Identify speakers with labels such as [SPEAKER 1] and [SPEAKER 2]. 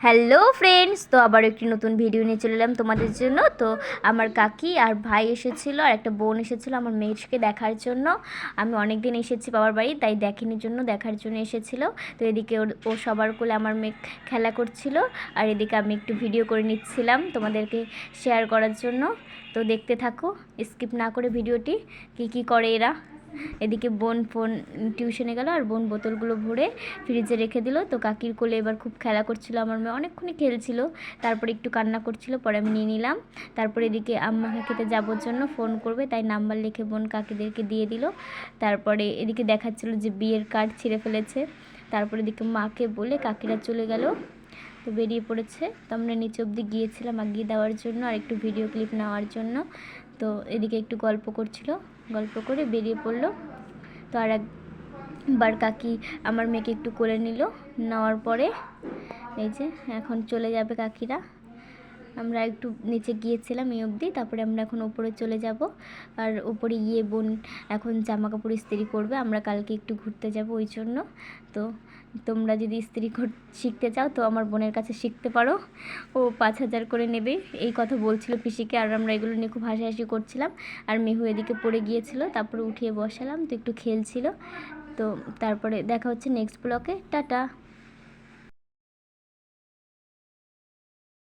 [SPEAKER 1] Hello friends, তো আবার একটি নতুন ভিডিও নিয়ে চলে এলাম তোমাদের জন্য। তো আমার কাকি আর ভাই এসেছিলো আর একটা বোন এসেছিলো আমার মেয়েকে দেখার জন্য। আমি অনেক দিন এসেছি বাবার বাড়ি, তাই দেখার জন্য এসেছিলো। তো এদিকে ও সবার কোলে আমার মেয়ে খেলা করছিল, আর এদিকে আমি একটু ভিডিও করে নিচ্ছিলাম তোমাদেরকে শেয়ার করার জন্য। তো দেখতে থাকো, স্কিপ না করে ভিডিওটি। কি করে এরা। এদিকে বোন টিউশনে গেল, আর বোন বোতলগুলো ভরে ফ্রিজে রেখে দিল। তো কাকির কোলে এবার খুব খেলা করছিল আমার মেয়ে, অনেকক্ষণই খেলছিল, তারপরে একটু কান্না করছিল, পরে আমি নিয়ে নিলাম। তারপরে এদিকে আম্মা কাকিতে যাবোর জন্য ফোন করবে, তাই নাম্বার লিখে বোন কাকিদেরকে দিয়ে দিল। তারপরে এদিকে দেখাচ্ছিল যে বিয়ের কার্ড ছিঁড়ে ফেলেছে। তারপরে এদিকে মাকে বলে কাকিরা চলে গেল, তো বেরিয়ে পড়েছে। তো আমরা নিচে অবধি গিয়েছিলাম আগিয়ে দেওয়ার জন্য আর একটু ভিডিও ক্লিপ নেওয়ার জন্য। তো এদিকে একটু গল্প করছিল, গল্প করে বেরিয়ে পড়লো। তো আর একবার কাকি আমার মেয়েকে একটু কোলে নিল, নেওয়ার পরে এই যে এখন চলে যাবে কাকিরা। আমরা একটু নিচে গিয়েছিলাম এই অবধি, তারপরে আমরা এখন উপরে চলে যাব। আর উপরে গিয়ে বোন এখন জামা কাপড় ইস্ত্রি করবে, আমরা কালকে একটু ঘুরতে যাব ওই জন্য। তো তোমরা যদি ইস্ত্রি শিখতে চাও তো আমার বোনের কাছে শিখতে পারো, ও 5,000 করে নেবে, এই কথা বলছিল পিসিকে। আর আমরা এগুলো নিয়ে খুব হাসাহাসি করছিলাম। আর মেহু এদিকে পড়ে গিয়েছিল, তারপরে উঠিয়ে বসালাম, তো একটু খেলছিল। তো তারপরে দেখা হচ্ছে নেক্সট ব্লকে। টাটা।